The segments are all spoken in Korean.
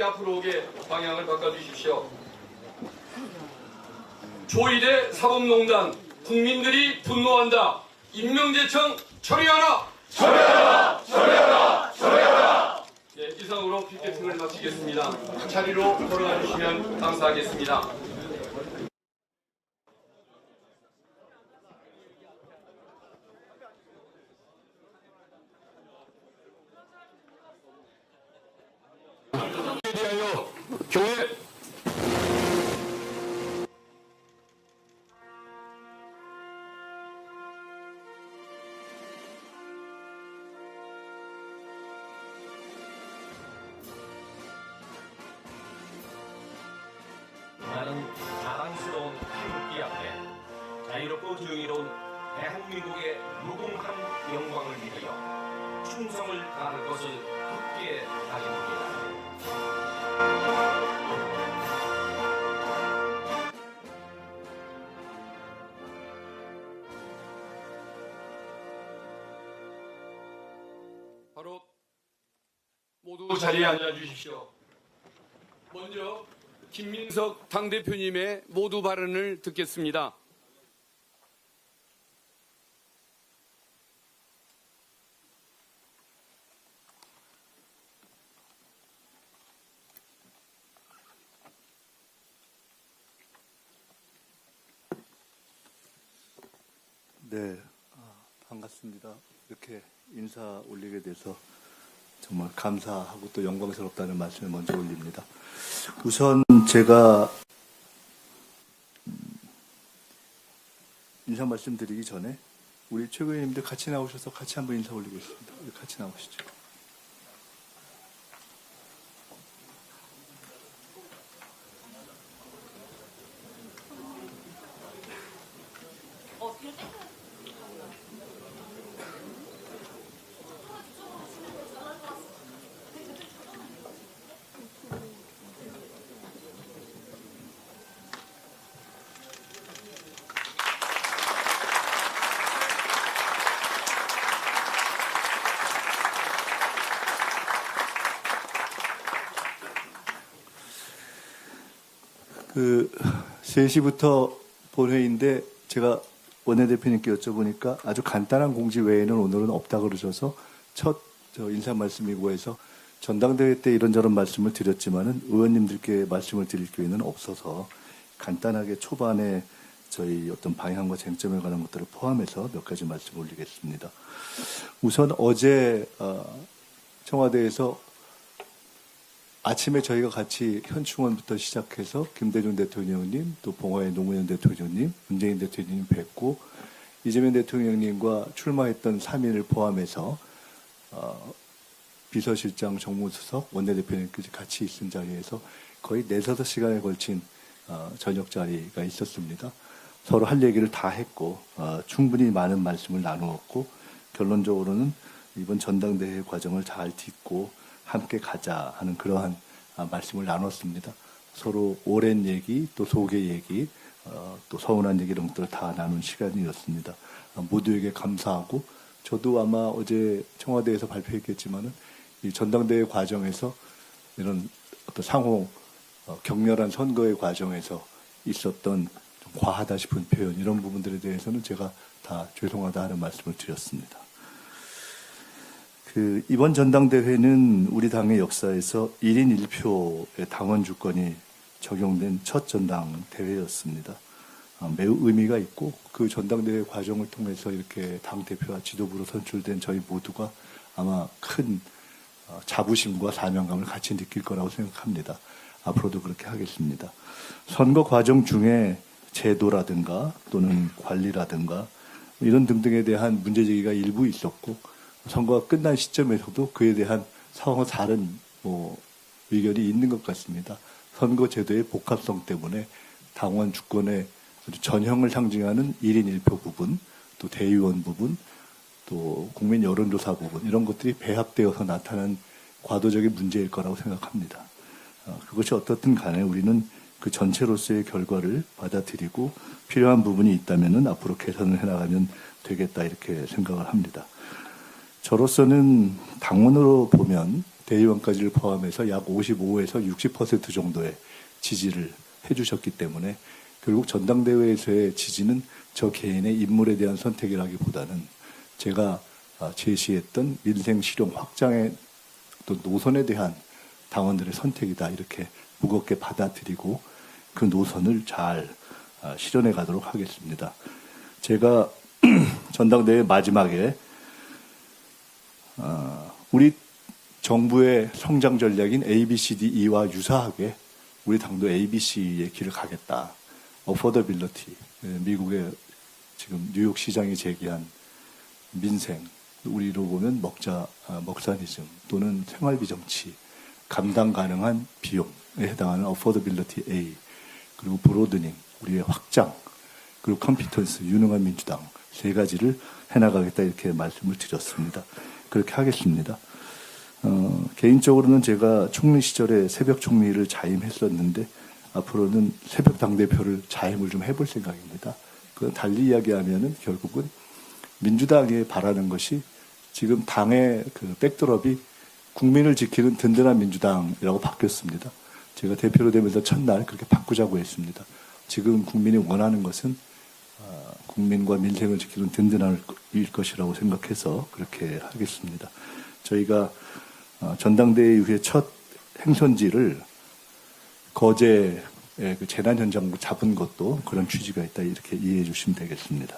앞으로 오게 방향을 바꿔주십시오. 조이대 사법농단 국민들이 분노한다. 임명제청 처리하라. 처리하라! 처리하라! 처리하라! 예, 이상으로 피켓팅을 마치겠습니다. 자리로 돌아가 주시면 감사하겠습니다. 대하여 경례. 나는 자랑스러운 태극기 앞에 자유롭고 정의로운 대한민국의 무궁한 영광을 위하여 충성을 다할 것을 굳게 다짐합니다. 바로 모두 자리에 앉아 주십시오. 먼저 김민석 당대표님의 모두 발언을 듣겠습니다. 네, 반갑습니다. 이렇게 인사 올리게 돼서 정말 감사하고 또 영광스럽다는 말씀을 먼저 올립니다. 우선 제가 인사 말씀드리기 전에 우리 최고위원님들 같이 나오셔서 같이 한번 인사 올리겠습니다. 같이 나오시죠. 그 3시부터 본회의인데 제가 원내대표님께 여쭤보니까 아주 간단한 공지 외에는 오늘은 없다 그러셔서 첫 인사 말씀이고 해서 전당대회 때 이런저런 말씀을 드렸지만은 의원님들께 말씀을 드릴 기회는 없어서 간단하게 초반에 저희 어떤 방향과 쟁점에 관한 것들을 포함해서 몇 가지 말씀 올리겠습니다. 우선 어제 청와대에서 아침에 저희가 같이 현충원부터 시작해서 김대중 대통령님, 또 봉화의 노무현 대통령님, 문재인 대통령님 뵙고 이재명 대통령님과 출마했던 3인을 포함해서 비서실장, 정무수석, 원내대표님까지 같이 있은 자리에서 거의 4-5시간에 걸친 저녁 자리가 있었습니다. 서로 할 얘기를 다 했고 충분히 많은 말씀을 나누었고 결론적으로는 이번 전당대회 과정을 잘 딛고 함께 가자 하는 그러한 말씀을 나눴습니다. 서로 오랜 얘기, 또 속의 얘기, 또 서운한 얘기 이런 것들을 다 나눈 시간이었습니다. 모두에게 감사하고 저도 아마 어제 청와대에서 발표했겠지만은 이 전당대회 과정에서 이런 어떤 상호 격렬한 선거의 과정에서 있었던 좀 과하다 싶은 표현 이런 부분들에 대해서는 제가 다 죄송하다 하는 말씀을 드렸습니다. 이번 전당대회는 우리 당의 역사에서 1인 1표의 당원 주권이 적용된 첫 전당대회였습니다. 매우 의미가 있고 그 전당대회 과정을 통해서 이렇게 당대표와 지도부로 선출된 저희 모두가 아마 큰 자부심과 사명감을 같이 느낄 거라고 생각합니다. 앞으로도 그렇게 하겠습니다. 선거 과정 중에 제도라든가 또는 관리라든가 이런 등등에 대한 문제제기가 일부 있었고 선거가 끝난 시점에서도 그에 대한 상호 다른 의견이 있는 것 같습니다. 선거제도의 복합성 때문에 당원 주권의 전형을 상징하는 1인 1표 부분, 또 대의원 부분, 또 국민 여론조사 부분 이런 것들이 배합되어서 나타난 과도적인 문제일 거라고 생각합니다. 그것이 어떻든 간에 우리는 그 전체로서의 결과를 받아들이고 필요한 부분이 있다면 앞으로 개선을 해나가면 되겠다 이렇게 생각을 합니다. 저로서는 당원으로 보면 대의원까지를 포함해서 약 55에서 60% 정도의 지지를 해주셨기 때문에 결국 전당대회에서의 지지는 저 개인의 인물에 대한 선택이라기보다는 제가 제시했던 민생 실용 확장의 또 노선에 대한 당원들의 선택이다, 이렇게 무겁게 받아들이고 그 노선을 잘 실현해 가도록 하겠습니다. 제가 전당대회 마지막에 우리 정부의 성장 전략인 ABCDE와 유사하게 우리 당도 ABC의 길을 가겠다. 어포더빌리티, 미국의 지금 뉴욕 시장이 제기한 민생, 우리로 보면 먹사니즘 또는 생활비 정치, 감당 가능한 비용에 해당하는 어포더빌리티 A, 그리고 브로드닝, 우리의 확장, 그리고 컴피턴스, 유능한 민주당, 세 가지를 해나가겠다, 이렇게 말씀을 드렸습니다. 그렇게 하겠습니다. 개인적으로는 제가 총리 시절에 새벽 총리를 자임했었는데 앞으로는 새벽 당대표를 자임을 좀 해볼 생각입니다. 그건 달리 이야기하면은 결국은 민주당이 바라는 것이 지금 당의 그 백드롭이 국민을 지키는 든든한 민주당이라고 바뀌었습니다. 제가 대표로 되면서 첫날 그렇게 바꾸자고 했습니다. 지금 국민이 원하는 것은 국민과 민생을 지키는 든든한 일 것이라고 생각해서 그렇게 하겠습니다. 저희가 전당대회 이후에 첫 행선지를 거제의 그 재난 현장으로 잡은 것도 그런 취지가 있다, 이렇게 이해해 주시면 되겠습니다.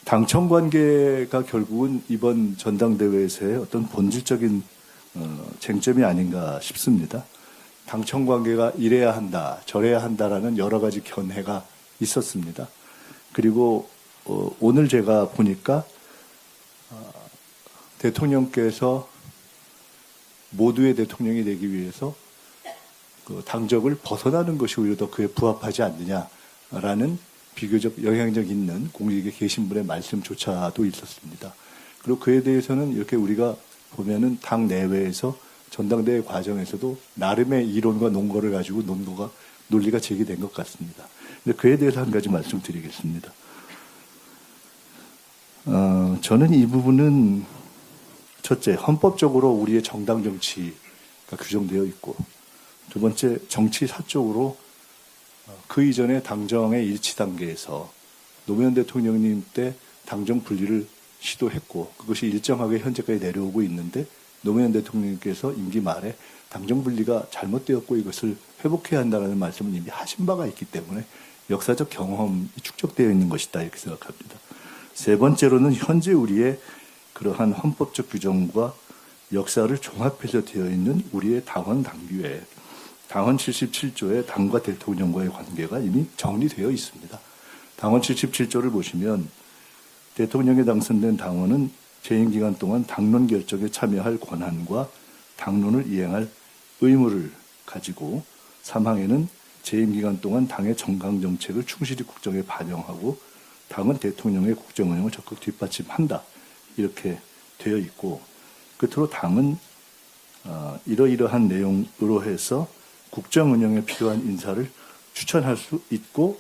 당청 관계가 결국은 이번 전당대회에서의 어떤 본질적인 쟁점이 아닌가 싶습니다. 당청 관계가 이래야 한다, 저래야 한다라는 여러 가지 견해가 있었습니다. 그리고 오늘 제가 보니까 대통령께서 모두의 대통령이 되기 위해서 그 당적을 벗어나는 것이 오히려 더 그에 부합하지 않느냐라는 비교적 영향력 있는 공직에 계신 분의 말씀조차도 있었습니다. 그리고 그에 대해서는 이렇게 우리가 보면은 당 내외에서 전당대회 과정에서도 나름의 이론과 논거를 가지고 논리가 제기된 것 같습니다. 근데 그에 대해서 한 가지 말씀드리겠습니다. 저는 이 부분은 첫째, 헌법적으로 우리의 정당 정치가 규정되어 있고, 두 번째, 정치사적으로 그 이전에 당정의 일치 단계에서 노무현 대통령님 때 당정 분리를 시도했고 그것이 일정하게 현재까지 내려오고 있는데 노무현 대통령께서 임기 말에 당정 분리가 잘못되었고 이것을 회복해야 한다는 말씀을 이미 하신 바가 있기 때문에 역사적 경험이 축적되어 있는 것이다, 이렇게 생각합니다. 세 번째로는 현재 우리의 그러한 헌법적 규정과 역사를 종합해서 되어 있는 우리의 당원 당규에 당헌 77조의 당과 대통령과의 관계가 이미 정리되어 있습니다. 당헌 77조를 보시면 대통령에 당선된 당원은 재임 기간 동안 당론 결정에 참여할 권한과 당론을 이행할 의무를 가지고 사망에는 재임 기간 동안 당의 정강 정책을 충실히 국정에 반영하고 당은 대통령의 국정 운영을 적극 뒷받침한다, 이렇게 되어 있고, 끝으로 당은 이러이러한 내용으로 해서 국정 운영에 필요한 인사를 추천할 수 있고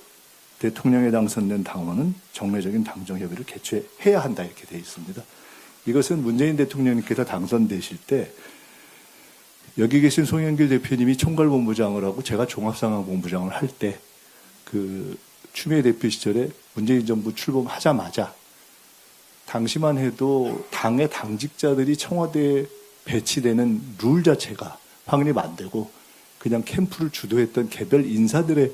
대통령에 당선된 당원은 정례적인 당정협의를 개최해야 한다, 이렇게 되어 있습니다. 이것은 문재인 대통령님께서 당선되실 때 여기 계신 송영길 대표님이 총괄본부장을 하고 제가 종합상황본부장을 할 때 그 추미애 대표 시절에 문재인 정부 출범하자마자 당시만 해도 당의 당직자들이 청와대에 배치되는 룰 자체가 확립 안 되고 그냥 캠프를 주도했던 개별 인사들의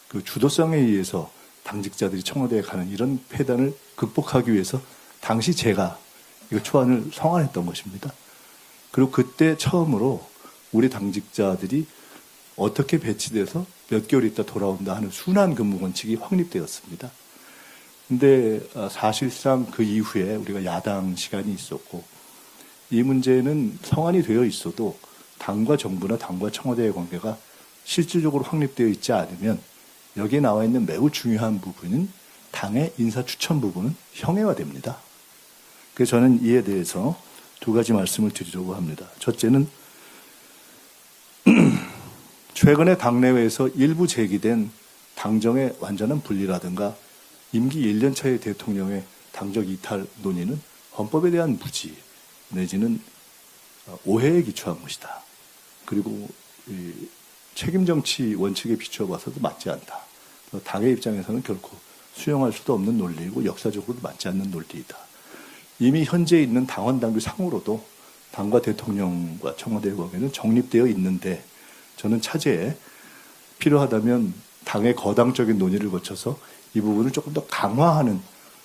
그 주도성에 의해서 당직자들이 청와대에 가는 이런 폐단을 극복하기 위해서 당시 제가 이거 초안을 성안했던 것입니다. 그리고 그때 처음으로 우리 당직자들이 어떻게 배치돼서 몇 개월 있다 돌아온다 하는 순환 근무 원칙이 확립되었습니다. 근데 사실상 그 이후에 우리가 야당 시간이 있었고 이 문제는 성안이 되어 있어도 당과 정부나 당과 청와대의 관계가 실질적으로 확립되어 있지 않으면 여기에 나와 있는 매우 중요한 부분은 당의 인사 추천 부분은 형해화됩니다. 그래서 저는 이에 대해서 두 가지 말씀을 드리려고 합니다. 첫째는 최근에 당내외에서 일부 제기된 당정의 완전한 분리라든가 임기 1년 차의 대통령의 당적 이탈 논의는 헌법에 대한 무지 내지는 오해에 기초한 것이다. 그리고 이 책임 정치 원칙에 비추어 봐서도 맞지 않다. 당의 입장에서는 결코 수용할 수도 없는 논리이고 역사적으로도 맞지 않는 논리이다. 이미 현재 있는 당원 당규 상으로도 당과 대통령과 청와대 관계는 정립되어 있는데 저는 차제에 필요하다면 당의 거당적인 논의를 거쳐서 이 부분을 조금 더 강화하는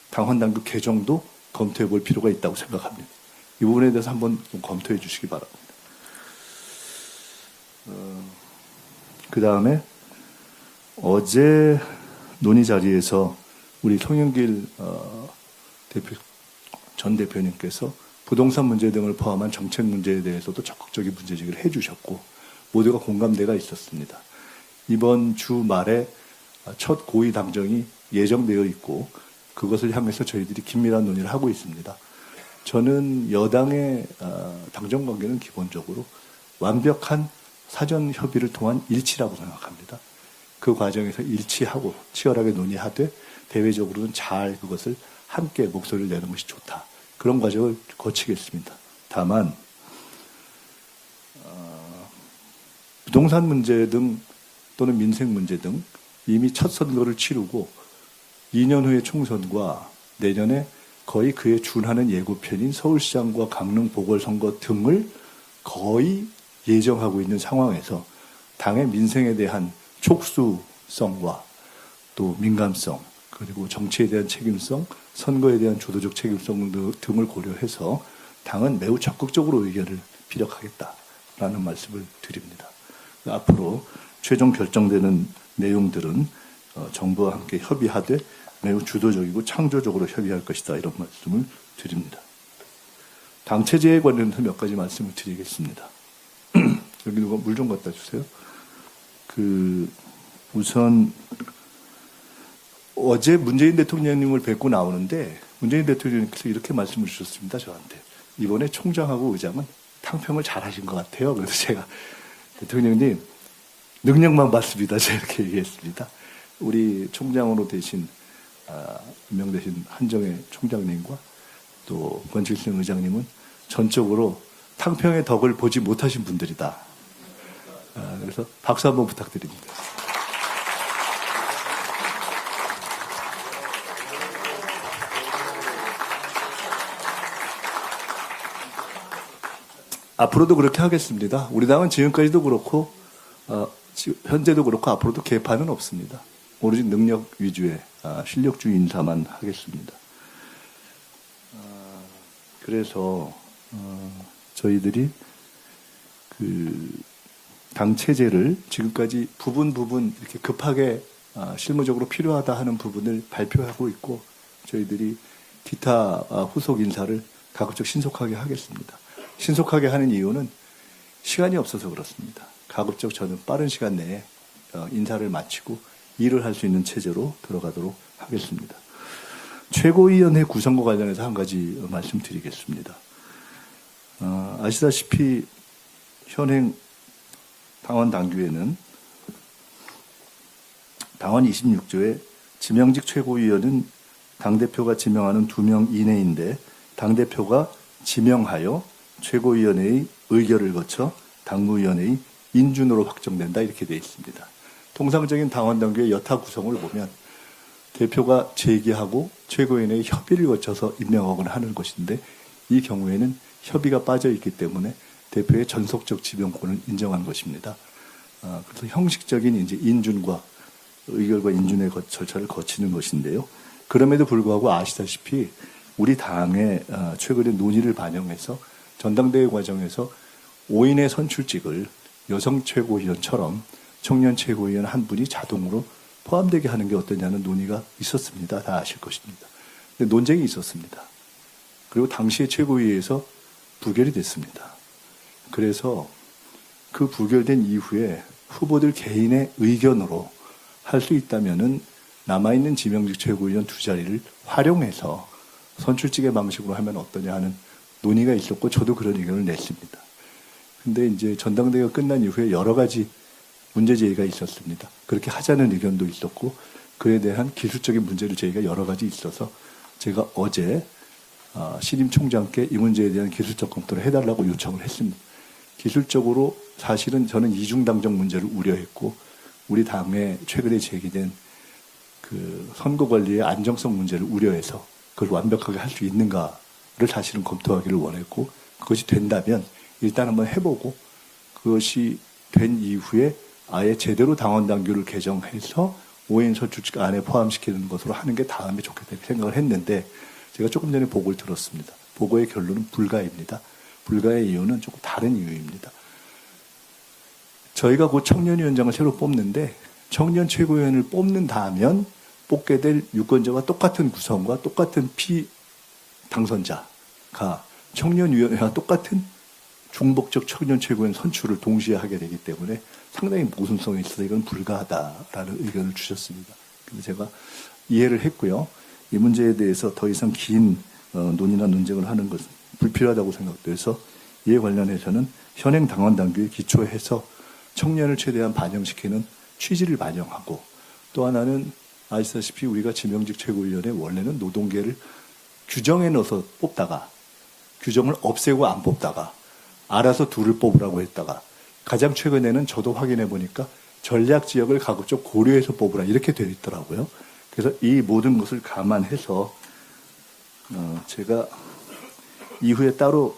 당원 당규 개정도 검토해 볼 필요가 있다고 생각합니다. 이 부분에 대해서 한번 좀 검토해 주시기 바랍니다. 그 다음에 어제 논의 자리에서 우리 송영길 전 대표님께서 부동산 문제 등을 포함한 정책 문제에 대해서도 적극적인 문제제기를 해주셨고 모두가 공감대가 있었습니다. 이번 주말에 첫 고위 당정이 예정되어 있고 그것을 향해서 저희들이 긴밀한 논의를 하고 있습니다. 저는 여당의 당정 관계는 기본적으로 완벽한 사전 협의를 통한 일치라고 생각합니다. 그 과정에서 일치하고 치열하게 논의하되 대외적으로는 잘 그것을 함께 목소리를 내는 것이 좋다. 그런 과정을 거치겠습니다. 다만 부동산 문제 등 또는 민생 문제 등 이미 첫 선거를 치르고 2년 후에 총선과 내년에 거의 그에 준하는 예고편인 서울시장과 강릉 보궐선거 등을 거의 예정하고 있는 상황에서 당의 민생에 대한 촉수성과 또 민감성 그리고 정치에 대한 책임성, 선거에 대한 주도적 책임성 등을 고려해서 당은 매우 적극적으로 의견을 피력하겠다라는 말씀을 드립니다. 앞으로 최종 결정되는 내용들은 정부와 함께 협의하되 매우 주도적이고 창조적으로 협의할 것이다 이런 말씀을 드립니다. 당체제에 관련해서 몇 가지 말씀을 드리겠습니다. 여기 누가 물 좀 갖다 주세요. 우선 어제 문재인 대통령님을 뵙고 나오는데 문재인 대통령님께서 이렇게 말씀을 주셨습니다. 저한테. 이번에 총장하고 의장은 탕평을 잘하신 것 같아요. 그래서 제가 대통령님 능력만 봤습니다. 제가 이렇게 얘기했습니다. 우리 총장으로 임명되신 한정혜 총장님과 또 권칠승 의장님은 전적으로 탕평의 덕을 보지 못하신 분들이다. 그래서 박수 한번 부탁드립니다. 앞으로도 그렇게 하겠습니다. 우리 당은 지금까지도 그렇고 현재도 그렇고 앞으로도 개판은 없습니다. 오로지 능력 위주의 실력주의 인사만 하겠습니다. 그래서 저희들이 당 체제를 지금까지 부분 이렇게 급하게 실무적으로 필요하다 하는 부분을 발표하고 있고 저희들이 기타 후속 인사를 가급적 신속하게 하겠습니다. 신속하게 하는 이유는 시간이 없어서 그렇습니다. 가급적 저는 빠른 시간 내에 인사를 마치고 일을 할 수 있는 체제로 들어가도록 하겠습니다. 최고위원회 구성과 관련해서 한 가지 말씀드리겠습니다. 아시다시피 현행 당원 당규에는 당원 26조에 지명직 최고위원은 당대표가 지명하는 2명 이내인데 당대표가 지명하여 최고위원회의 의결을 거쳐 당무위원회의 인준으로 확정된다 이렇게 되어 있습니다. 통상적인 당원 당규의 여타 구성을 보면 대표가 제기하고 최고위원회의 협의를 거쳐서 임명하거나 하는 것인데 이 경우에는 협의가 빠져 있기 때문에 대표의 전속적 지명권을 인정한 것입니다. 그래서 형식적인 이제 인준과 의결과 인준의 절차를 거치는 것인데요. 그럼에도 불구하고 아시다시피 우리 당의 최근의 논의를 반영해서 전당대회 과정에서 5인의 선출직을 여성 최고위원처럼 청년 최고위원 한 분이 자동으로 포함되게 하는 게 어떠냐는 논의가 있었습니다. 다 아실 것입니다. 근데 논쟁이 있었습니다. 그리고 당시에 최고위에서 부결이 됐습니다. 그래서 그 부결된 이후에 후보들 개인의 의견으로 할 수 있다면은 남아있는 지명직 최고위원 2자리를 활용해서 선출직의 방식으로 하면 어떠냐 하는 논의가 있었고 저도 그런 의견을 냈습니다. 근데 이제 전당대회가 끝난 이후에 여러 가지 문제 제기가 있었습니다. 그렇게 하자는 의견도 있었고 그에 대한 기술적인 문제를 제기가 여러 가지 있어서 제가 어제 신임 총장께 이 문제에 대한 기술적 검토를 해달라고 요청을 했습니다. 기술적으로 사실은 저는 이중당정 문제를 우려했고 우리 당에 최근에 제기된 그 선거 관리의 안정성 문제를 우려해서 그걸 완벽하게 할 수 있는가를 사실은 검토하기를 원했고 그것이 된다면 일단 한번 해보고 그것이 된 이후에 아예 제대로 당원 당규를 개정해서 5인 선출직 안에 포함시키는 것으로 하는 게 다음에 좋겠다 이렇게 생각을 했는데 제가 조금 전에 보고를 들었습니다. 보고의 결론은 불가입니다. 불가의 이유는 조금 다른 이유입니다. 저희가 곧 청년위원장을 새로 뽑는데 청년 최고위원을 뽑는다면 뽑게 될 유권자와 똑같은 구성과 똑같은 피당선자가 청년위원회와 똑같은 중복적 청년 최고위원 선출을 동시에 하게 되기 때문에 상당히 모순성이 있어서 이건 불가하다라는 의견을 주셨습니다. 그래서 제가 이해를 했고요. 이 문제에 대해서 더 이상 긴 논의나 논쟁을 하는 것은 불필요하다고 생각돼서 이에 관련해서는 현행 당원 당규에 기초해서 청년을 최대한 반영시키는 취지를 반영하고 또 하나는 아시다시피 우리가 지명직 최고위원회 원래는 노동계를 규정에 넣어서 뽑다가 규정을 없애고 안 뽑다가 알아서 둘을 뽑으라고 했다가 가장 최근에는 저도 확인해 보니까 전략 지역을 가급적 고려해서 뽑으라 이렇게 되어 있더라고요. 그래서 이 모든 것을 감안해서 제가 이후에 따로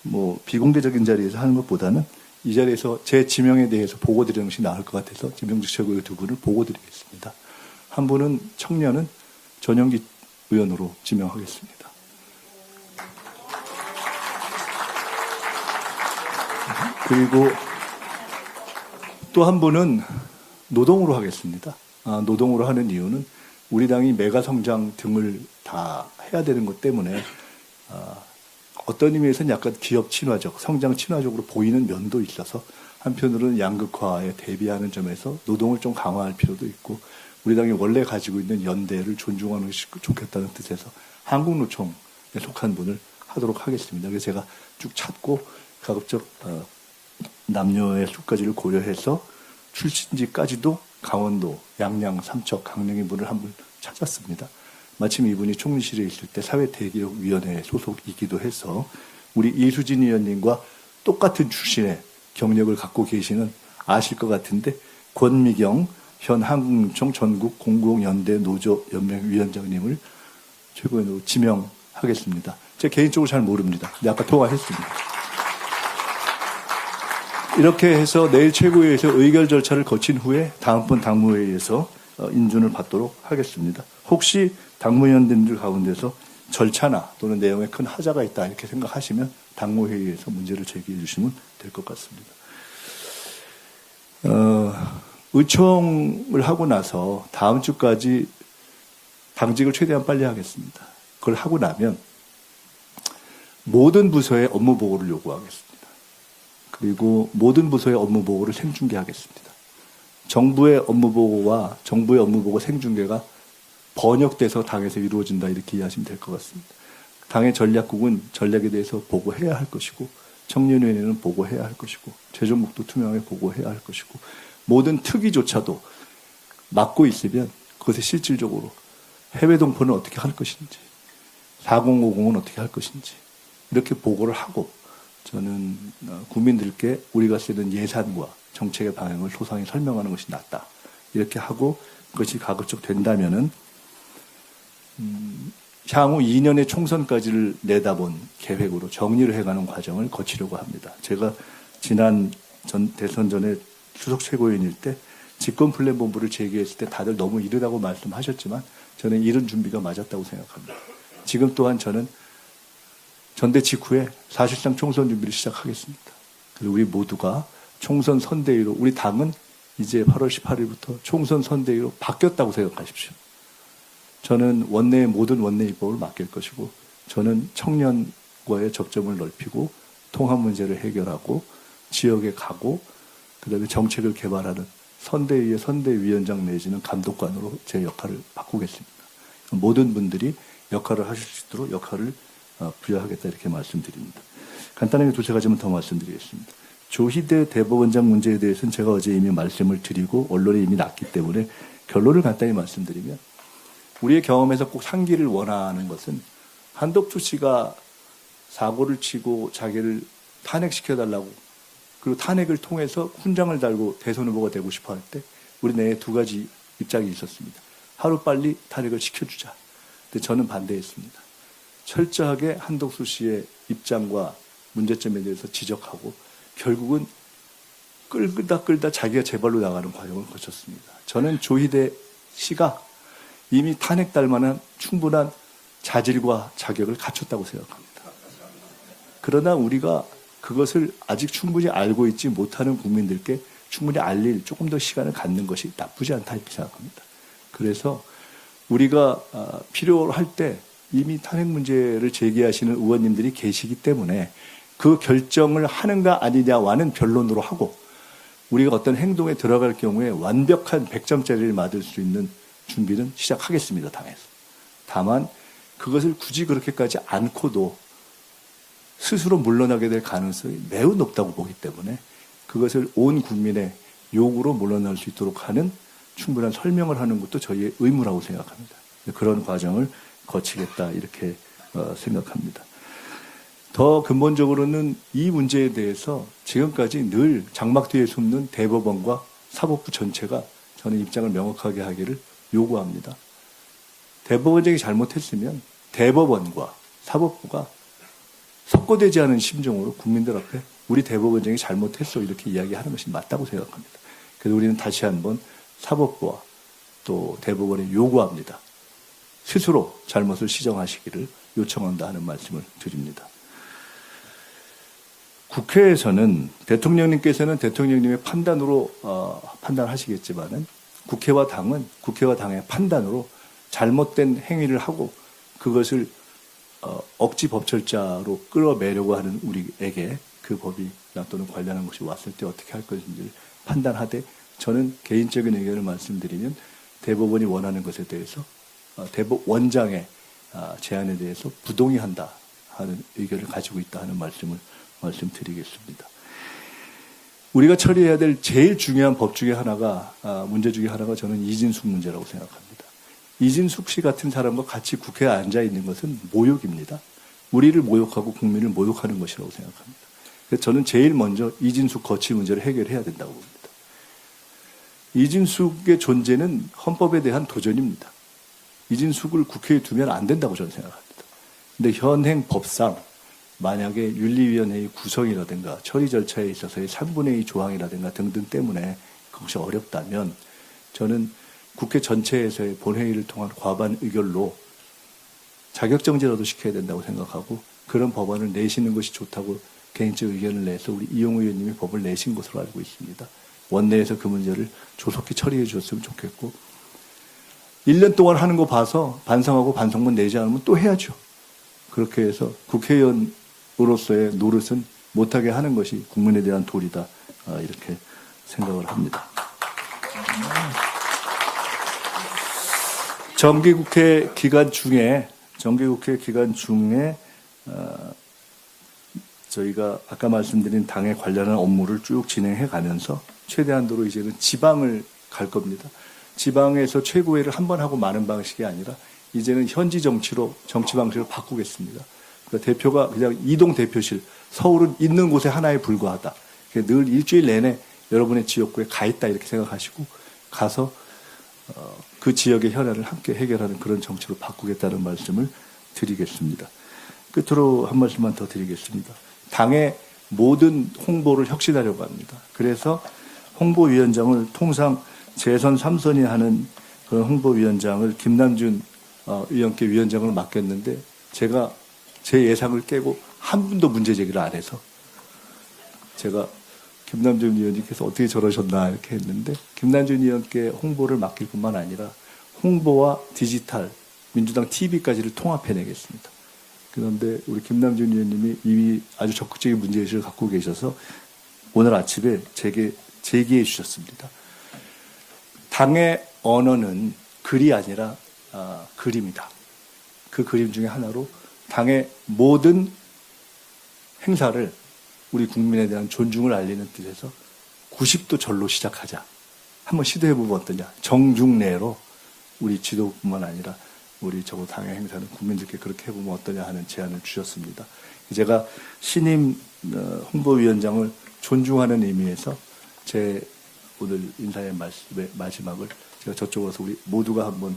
뭐 비공개적인 자리에서 하는 것보다는 이 자리에서 제 지명에 대해서 보고 드리는 것이 나을 것 같아서 지명직 최고위 두 분을 보고 드리겠습니다. 한 분은 청년은 전영기 의원으로 지명하겠습니다. 그리고 또 한 분은 노동으로 하겠습니다. 노동으로 하는 이유는 우리 당이 메가 성장 등을 다 해야 되는 것 때문에 어떤 의미에서는 약간 기업 친화적, 성장 친화적으로 보이는 면도 있어서 한편으로는 양극화에 대비하는 점에서 노동을 좀 강화할 필요도 있고 우리 당이 원래 가지고 있는 연대를 존중하는 것이 좋겠다는 뜻에서 한국노총에 속한 분을 하도록 하겠습니다. 그래서 제가 쭉 찾고 가급적 남녀의 수까지를 고려해서 출신지까지도 강원도, 양양, 삼척, 강릉의 분을 한 분 찾았습니다. 마침 이분이 총리실에 있을 때 사회대기업위원회 소속이기도 해서 우리 이수진 위원님과 똑같은 출신의 경력을 갖고 계시는 아실 것 같은데 권미경 현 한국노총 전국 공공연대 노조연맹 위원장님을 최고위원으로 지명하겠습니다. 제가 개인적으로 잘 모릅니다. 근데 아까 통화했습니다. 이렇게 해서 내일 최고위에서 의결 절차를 거친 후에 다음번 당무회의에서 인준을 받도록 하겠습니다. 혹시 당무위원들 가운데서 절차나 또는 내용에 큰 하자가 있다 이렇게 생각하시면 당무회의에서 문제를 제기해 주시면 될 것 같습니다. 의총을 하고 나서 다음 주까지 당직을 최대한 빨리 하겠습니다. 그걸 하고 나면 모든 부서의 업무 보고를 요구하겠습니다. 그리고 모든 부서의 업무 보고를 생중계하겠습니다. 정부의 업무 보고와 정부의 업무 보고 생중계가 번역돼서 당에서 이루어진다 이렇게 이해하시면 될 것 같습니다. 당의 전략국은 전략에 대해서 보고해야 할 것이고 청년위원회는 보고해야 할 것이고 재정국도 투명하게 보고해야 할 것이고 모든 특위조차도 맡고 있으면 그것에 실질적으로 해외 동포는 어떻게 할 것인지 4050은 어떻게 할 것인지 이렇게 보고를 하고 저는 국민들께 우리가 쓰는 예산과 정책의 방향을 소상히 설명하는 것이 낫다. 이렇게 하고 그것이 가급적 된다면은 향후 2년의 총선까지를 내다본 계획으로 정리를 해가는 과정을 거치려고 합니다. 제가 지난 대선 전에 수석 최고위원일 때 집권플랜본부를 제기했을 때 다들 너무 이르다고 말씀하셨지만 저는 이른 준비가 맞았다고 생각합니다. 지금 또한 저는 전대 직후에 사실상 총선 준비를 시작하겠습니다. 그리고 우리 모두가 총선 선대위로 우리 당은 이제 8월 18일부터 총선 선대위로 바뀌었다고 생각하십시오. 저는 원내의 모든 원내 입법을 맡길 것이고 저는 청년과의 접점을 넓히고 통합 문제를 해결하고 지역에 가고 그다음에 정책을 개발하는 선대위의 선대위원장 내지는 감독관으로 제 역할을 바꾸겠습니다. 모든 분들이 역할을 하실 수 있도록 역할을 부여하겠다 이렇게 말씀드립니다. 간단하게 두세 가지만 더 말씀드리겠습니다. 조희대 대법원장 문제에 대해서는 제가 어제 이미 말씀을 드리고 언론에 이미 났기 때문에 결론을 간단히 말씀드리면 우리의 경험에서 꼭 상기를 원하는 것은 한덕수 씨가 사고를 치고 자기를 탄핵시켜달라고, 그리고 탄핵을 통해서 훈장을 달고 대선 후보가 되고 싶어 할 때 우리 내에 두 가지 입장이 있었습니다. 하루빨리 탄핵을 시켜주자. 근데 저는 반대했습니다. 철저하게 한덕수 씨의 입장과 문제점에 대해서 지적하고 결국은 끌다 자기가 재발로 나가는 과정을 거쳤습니다. 저는 조희대 씨가 이미 탄핵될 만한 충분한 자질과 자격을 갖췄다고 생각합니다. 그러나 우리가 그것을 아직 충분히 알고 있지 못하는 국민들께 충분히 알릴 조금 더 시간을 갖는 것이 나쁘지 않다 이렇게 생각합니다. 그래서 우리가 필요할 때 이미 탄핵 문제를 제기하시는 의원님들이 계시기 때문에 그 결정을 하는가 아니냐와는 변론으로 하고 우리가 어떤 행동에 들어갈 경우에 완벽한 100점짜리를 맞을 수 있는 준비는 시작하겠습니다, 당에서. 다만 그것을 굳이 그렇게까지 않고도 스스로 물러나게 될 가능성이 매우 높다고 보기 때문에 그것을 온 국민의 요구로 물러날 수 있도록 하는 충분한 설명을 하는 것도 저희의 의무라고 생각합니다. 그런 과정을 거치겠다 이렇게 생각합니다. 더 근본적으로는 이 문제에 대해서 지금까지 늘 장막 뒤에 숨는 대법원과 사법부 전체가 저는 입장을 명확하게 하기를 요구합니다. 대법원장이 잘못했으면 대법원과 사법부가 석고되지 않은 심정으로 국민들 앞에 우리 대법원장이 잘못했어 이렇게 이야기하는 것이 맞다고 생각합니다. 그래서 우리는 다시 한번 사법부와 또 대법원에 요구합니다. 스스로 잘못을 시정하시기를 요청한다 하는 말씀을 드립니다. 국회에서는 대통령님께서는 대통령님의 판단으로 판단하시겠지만은 국회와 당의 판단으로 잘못된 행위를 하고 그것을 억지 법철자로 끌어매려고 하는 우리에게 그 법이나 또는 관련한 것이 왔을 때 어떻게 할 것인지를 판단하되 저는 개인적인 의견을 말씀드리면 대법원이 원하는 것에 대해서 대법원장의 제안에 대해서 부동의한다 하는 의견을 가지고 있다 하는 말씀드리겠습니다. 우리가 처리해야 될 제일 중요한 법 중에 하나가 문제 중에 하나가 저는 이진숙 문제라고 생각합니다. 이진숙 씨 같은 사람과 같이 국회에 앉아 있는 것은 모욕입니다. 우리를 모욕하고 국민을 모욕하는 것이라고 생각합니다. 그래서 저는 제일 먼저 이진숙 거취 문제를 해결해야 된다고 봅니다. 이진숙의 존재는 헌법에 대한 도전입니다. 이진숙을 국회에 두면 안 된다고 저는 생각합니다. 그런데 현행 법상 만약에 윤리위원회의 구성이라든가 처리 절차에 있어서의 3분의 2 조항이라든가 등등 때문에 그것이 어렵다면 저는 국회 전체에서의 본회의를 통한 과반 의결로 자격정지라도 시켜야 된다고 생각하고 그런 법안을 내시는 것이 좋다고 개인적 의견을 내서 우리 이용우 의원님이 법을 내신 것으로 알고 있습니다. 원내에서 그 문제를 조속히 처리해 주셨으면 좋겠고 1년 동안 하는 거 봐서 반성하고 반성문 내지 않으면 또 해야죠. 그렇게 해서 국회의원으로서의 노릇은 못하게 하는 것이 국민에 대한 도리다 이렇게 생각을 합니다. 정기국회 기간 중에 저희가 아까 말씀드린 당에 관련한 업무를 쭉 진행해 가면서 최대한도로 이제는 지방을 갈 겁니다. 지방에서 최고회를 한 번 하고 마는 방식이 아니라 이제는 현지 정치로 정치 방식을 바꾸겠습니다. 그러니까 대표가 그냥 이동 대표실, 서울은 있는 곳에 하나에 불과하다. 늘 일주일 내내 여러분의 지역구에 가 있다 이렇게 생각하시고 가서 그 지역의 현안을 함께 해결하는 그런 정치로 바꾸겠다는 말씀을 드리겠습니다. 끝으로 한 말씀만 더 드리겠습니다. 당의 모든 홍보를 혁신하려고 합니다. 그래서 홍보위원장을 통상 재선 3선이 하는 그런 홍보위원장을 김남준 의원께 위원장을 맡겼는데 제가 제 예상을 깨고 한 분도 문제 제기를 안 해서 제가 김남준 의원님께서 어떻게 저러셨나 이렇게 했는데 김남준 의원께 홍보를 맡길 뿐만 아니라 홍보와 디지털, 민주당 TV까지를 통합해내겠습니다. 그런데 우리 김남준 의원님이 이미 아주 적극적인 문제의식을 갖고 계셔서 오늘 아침에 제게 제기해 주셨습니다. 당의 언어는 글이 아니라 그림이다. 그 그림 중에 하나로 당의 모든 행사를 우리 국민에 대한 존중을 알리는 뜻에서 90도 절로 시작하자. 한번 시도해보면 어떠냐. 정중례로 우리 지도부뿐만 아니라 우리 저거 당의 행사는 국민들께 그렇게 해보면 어떠냐 하는 제안을 주셨습니다. 제가 신임 홍보위원장을 존중하는 의미에서 제 오늘 인사의 말씀의 마지막을 제가 저쪽으로서 우리 모두가 한번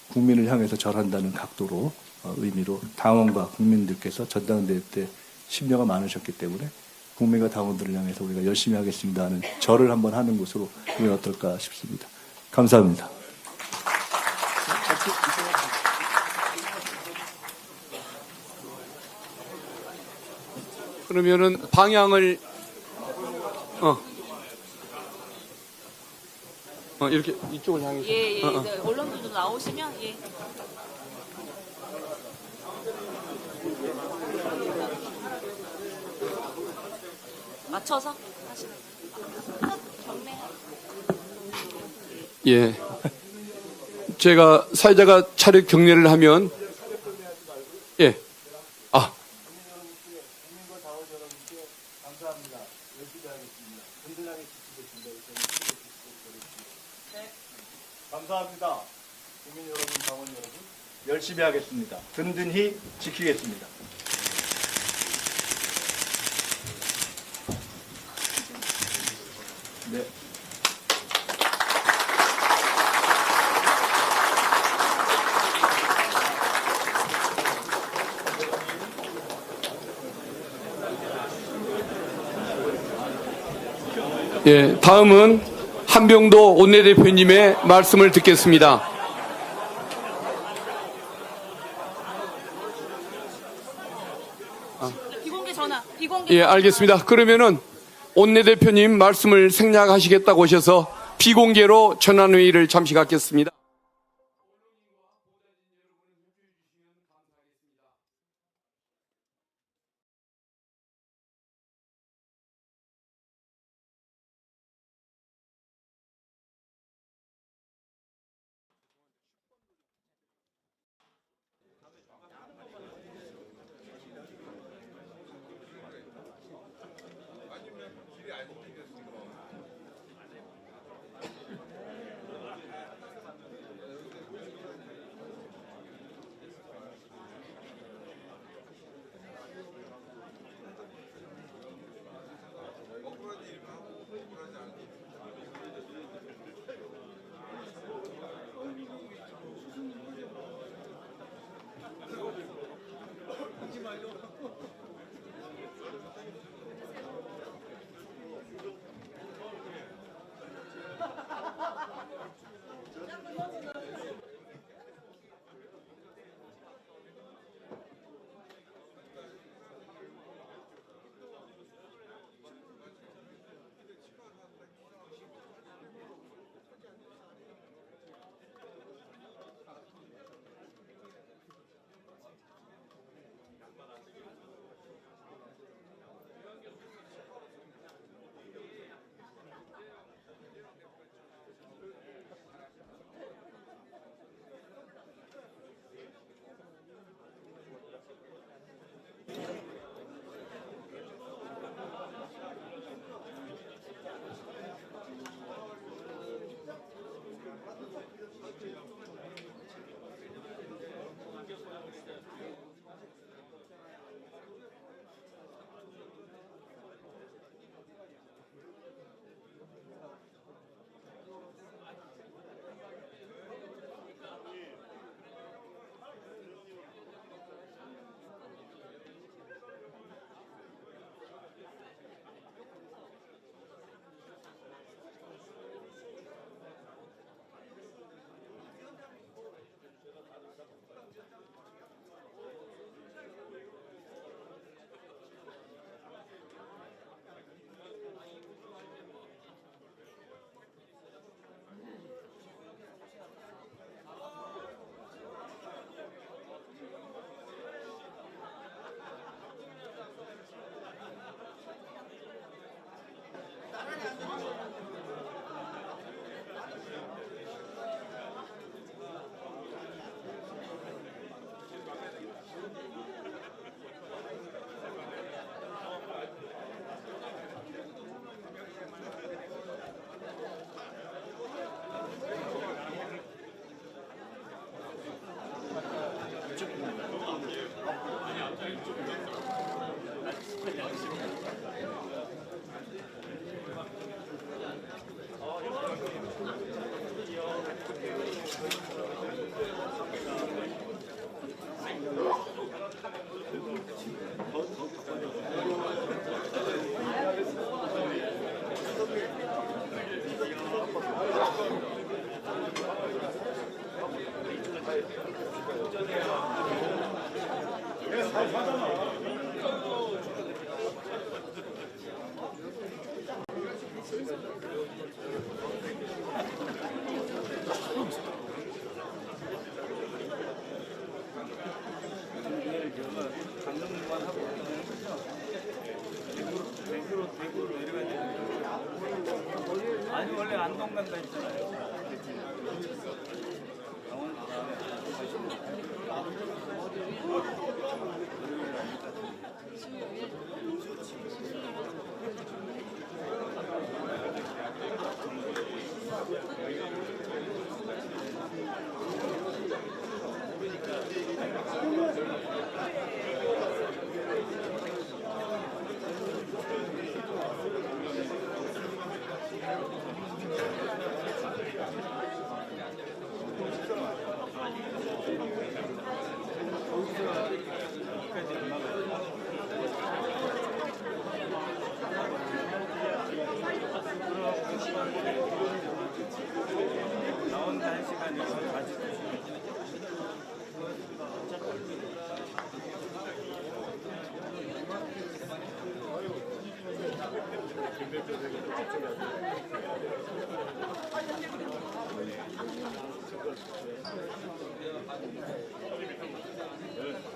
국민을 향해서 절한다는 각도로 의미로 당원과 국민들께서 전당대회 때 심려가 많으셨기 때문에 국민과 당원들을 향해서 우리가 열심히 하겠습니다 하는 절을 한번 하는 것으로 하면 어떨까 싶습니다. 감사합니다. 그러면은 방향을 이렇게 이쪽을 향해서. 예, 네, 언론들도 나오시면 예. 맞춰서 하시면 경매. 예. 제가 사회자가 차례 경례를 하면 예. 국민과 당원 여러분께 감사합니다. 열심히 하겠습니다. 든든하게 지키겠습니다. 네. 감사합니다. 국민 여러분, 당원 여러분, 열심히 하겠습니다. 든든히 지키겠습니다. 네. 예, 다음은 한병도 원내대표님의 말씀을 듣겠습니다. 비공개 전화. 비공개. 예, 알겠습니다. 그러면은 원내대표님 말씀을 생략하시겠다고 하셔서 비공개로 전환회의를 잠시 갖겠습니다. 아니 원래 안동 간다 했잖아요. 나온다 한 시간이면 같이